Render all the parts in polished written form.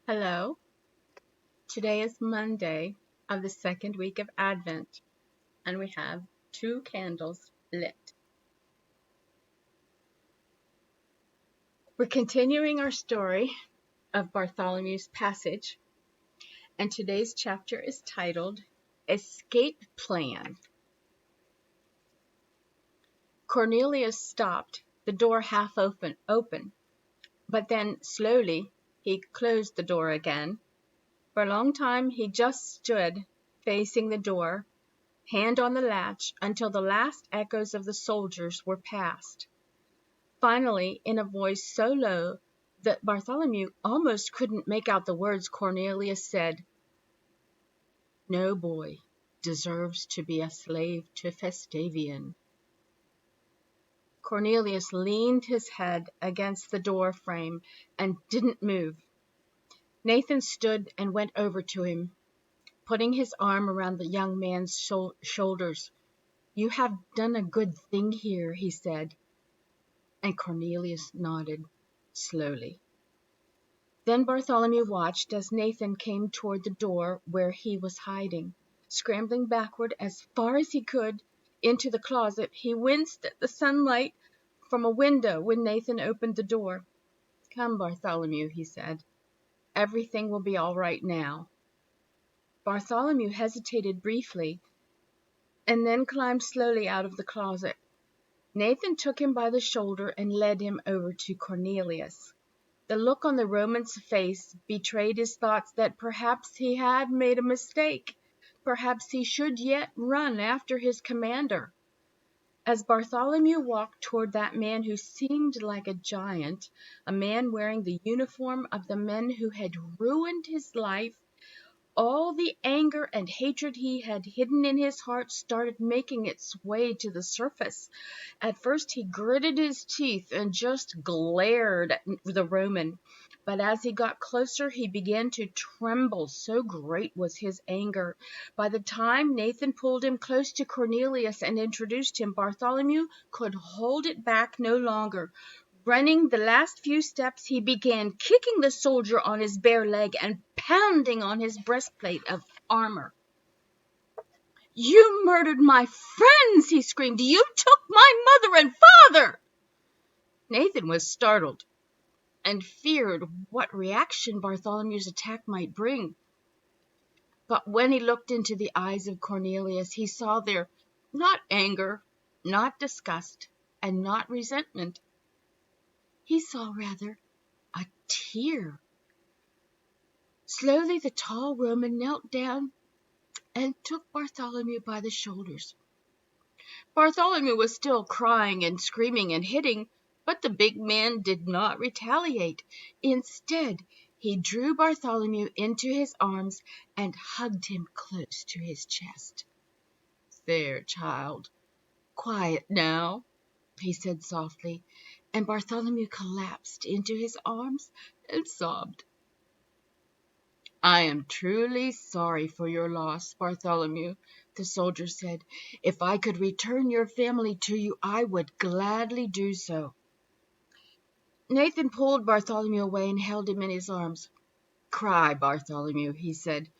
Hello. Today is Monday of the second week of Advent, and we have 2 candles lit. We're continuing our story of Bartholomew's passage, and today's chapter is titled Escape Plan. Cornelius stopped, the door half open, but then slowly he closed the door again. For a long time he just stood facing the door, hand on the latch, until the last echoes of the soldiers were past. Finally, in a voice so low that Bartholomew almost couldn't make out the words, Cornelius said, "No boy deserves to be a slave to Vespasian." Cornelius leaned his head against the door frame and didn't move. Nathan stood and went over to him, putting his arm around the young man's shoulders. "You have done a good thing here," he said, and Cornelius nodded slowly. Then Bartholomew watched as Nathan came toward the door where he was hiding. Scrambling backward as far as he could into the closet, he winced at the sunlight from a window when Nathan opened the door. "Come, Bartholomew," he said. "Everything will be all right now." Bartholomew hesitated briefly and then climbed slowly out of the closet. Nathan took him by the shoulder and led him over to Cornelius. The look on the Roman's face betrayed his thoughts that perhaps he had made a mistake. Perhaps he should yet run after his commander. As Bartholomew walked toward that man who seemed like a giant, a man wearing the uniform of the men who had ruined his life, all the anger and hatred he had hidden in his heart started making its way to the surface. At first he gritted his teeth and just glared at the Roman, but as he got closer he began to tremble, so great was his anger. By the time Nathan pulled him close to Cornelius and introduced him, Bartholomew could hold it back no longer. Running the last few steps, he began kicking the soldier on his bare leg and pounding on his breastplate of armor. "You murdered my friends!" he screamed. "You took my mother and father!" Nathan was startled and feared what reaction Bartholomew's attack might bring. But when he looked into the eyes of Cornelius, he saw there not anger, not disgust, and not resentment. He saw rather a tear. Slowly the tall Roman knelt down and took Bartholomew by the shoulders. Bartholomew was still crying and screaming and hitting, but the big man did not retaliate. Instead, he drew Bartholomew into his arms and hugged him close to his chest. "There, child, quiet now," he said softly, and Bartholomew collapsed into his arms and sobbed. "I am truly sorry for your loss, Bartholomew," the soldier said. "If I could return your family to you, I would gladly do so." Nathan pulled Bartholomew away and held him in his arms. "Cry, Bartholomew," he said.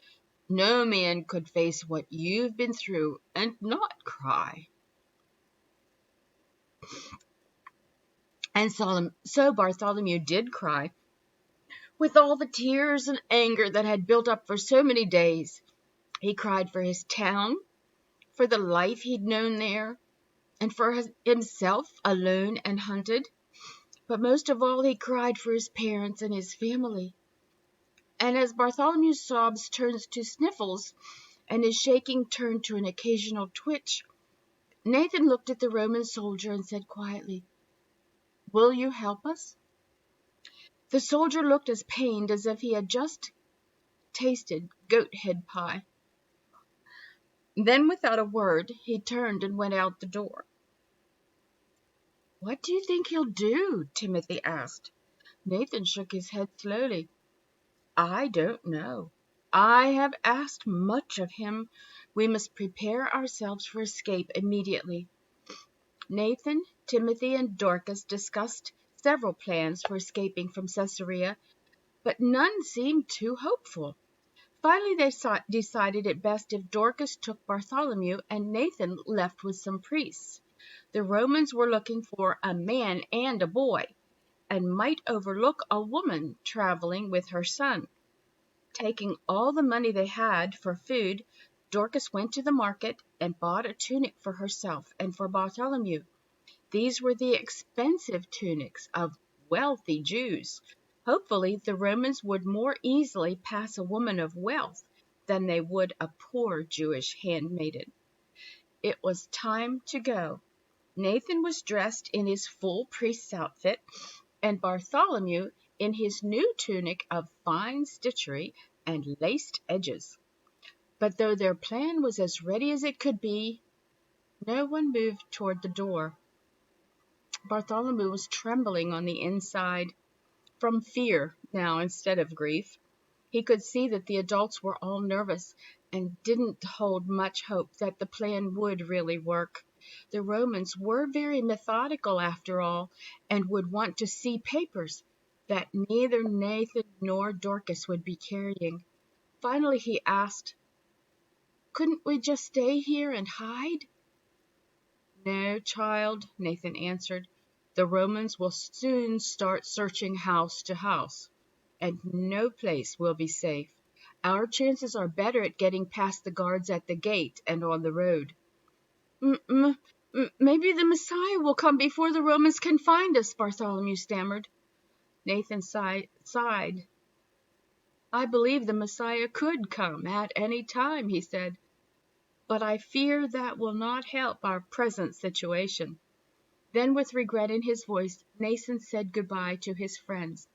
"No man could face what you've been through and not cry." And so Bartholomew did cry, with all the tears and anger that had built up for so many days. He cried for his town, for the life he'd known there, and for himself alone and hunted. But most of all he cried for his parents and his family. And as Bartholomew's sobs turned to sniffles, and his shaking turned to an occasional twitch, Nathan looked at the Roman soldier and said quietly, "Will you help us?" The soldier looked as pained as if he had just tasted goat head pie. Then, without a word, he turned and went out the door. "What do you think he'll do?" Timothy asked. Nathan shook his head slowly. "I don't know. I have asked much of him. We must prepare ourselves for escape immediately." Nathan, Timothy, and Dorcas discussed several plans for escaping from Caesarea, but none seemed too hopeful. Finally, they decided it best if Dorcas took Bartholomew and Nathan left with some priests. The Romans were looking for a man and a boy, and might overlook a woman traveling with her son. Taking all the money they had for food, Dorcas went to the market and bought a tunic for herself and for Bartholomew. These were the expensive tunics of wealthy Jews. Hopefully, the Romans would more easily pass a woman of wealth than they would a poor Jewish handmaiden. It was time to go. Nathan was dressed in his full priest's outfit, and Bartholomew in his new tunic of fine stitchery and laced edges. But though their plan was as ready as it could be, no one moved toward the door. Bartholomew was trembling on the inside, from fear now instead of grief. He could see that the adults were all nervous and didn't hold much hope that the plan would really work. The Romans were very methodical after all, and would want to see papers that neither Nathan nor Dorcas would be carrying. Finally he asked, "Couldn't we just stay here and hide?" "No, child," Nathan answered. "The Romans will soon start searching house to house, and no place will be safe. Our chances are better at getting past the guards at the gate and on the road." Maybe the Messiah will come before the Romans can find us," Bartholomew stammered. Nathan sighed. "I believe the Messiah could come at any time," he said, "but I fear that will not help our present situation." Then, with regret in his voice, Nathan said goodbye to his friends.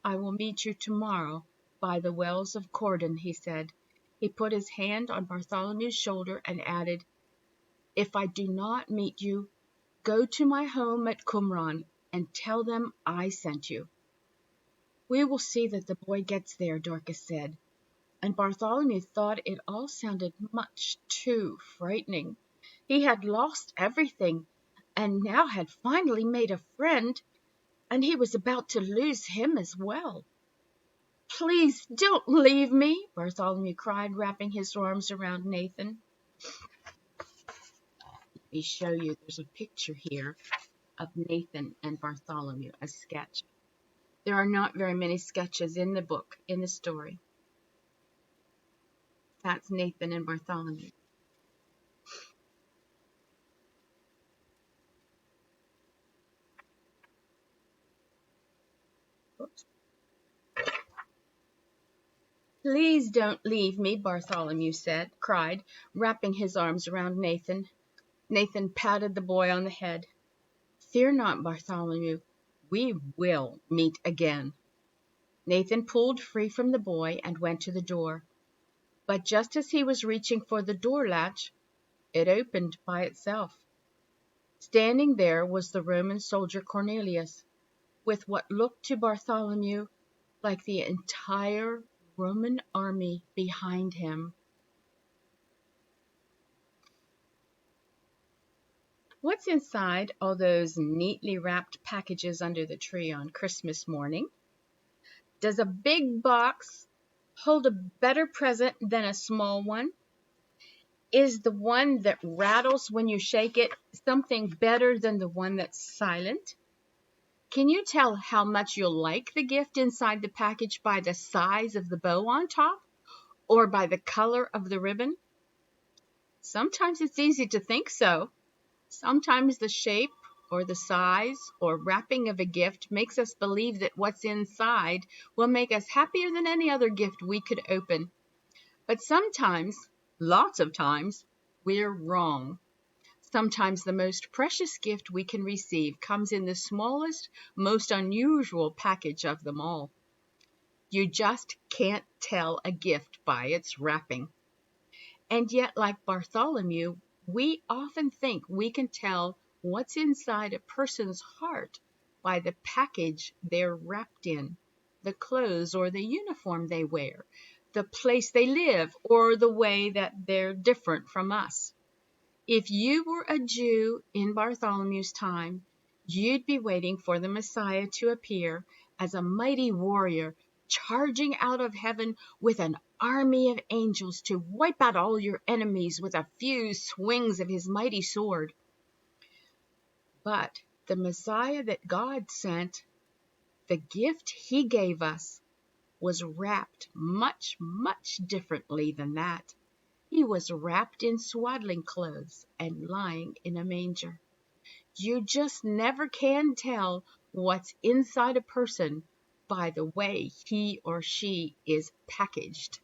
"I will meet you tomorrow by the wells of Cordon," he said. He put his hand on Bartholomew's shoulder and added, "If I do not meet you, go to my home at Qumran and tell them I sent you." "We will see that the boy gets there," Dorcas said, and Bartholomew thought it all sounded much too frightening. He had lost everything, and now had finally made a friend, and he was about to lose him as well. "Please don't leave me," Bartholomew cried, wrapping his arms around Nathan. Let me show you, there's a picture here of Nathan and Bartholomew, a sketch. There are not very many sketches in the book, in the story. That's Nathan and Bartholomew. Oops. "Please don't leave me," Bartholomew cried, wrapping his arms around Nathan. Nathan patted the boy on the head. "Fear not, Bartholomew. We will meet again." Nathan pulled free from the boy and went to the door. But just as he was reaching for the door latch, it opened by itself. Standing there was the Roman soldier Cornelius, with what looked to Bartholomew like the entire Roman army behind him. What's inside all those neatly wrapped packages under the tree on Christmas morning? Does a big box hold a better present than a small one? Is the one that rattles when you shake it something better than the one that's silent? Can you tell how much you'll like the gift inside the package by the size of the bow on top, or by the color of the ribbon? Sometimes it's easy to think so. Sometimes the shape or the size or wrapping of a gift makes us believe that what's inside will make us happier than any other gift we could open. But sometimes, lots of times, we're wrong. Sometimes the most precious gift we can receive comes in the smallest, most unusual package of them all. You just can't tell a gift by its wrapping. And yet, like Bartholomew, we often think we can tell what's inside a person's heart by the package they're wrapped in, the clothes or the uniform they wear, the place they live, or the way that they're different from us. If you were a Jew in Bartholomew's time, you'd be waiting for the Messiah to appear as a mighty warrior charging out of heaven with an army of angels to wipe out all your enemies with a few swings of his mighty sword. But the Messiah that God sent, the gift he gave us, was wrapped much, much differently than that. He was wrapped in swaddling clothes and lying in a manger. You just never can tell what's inside a person by the way he or she is packaged.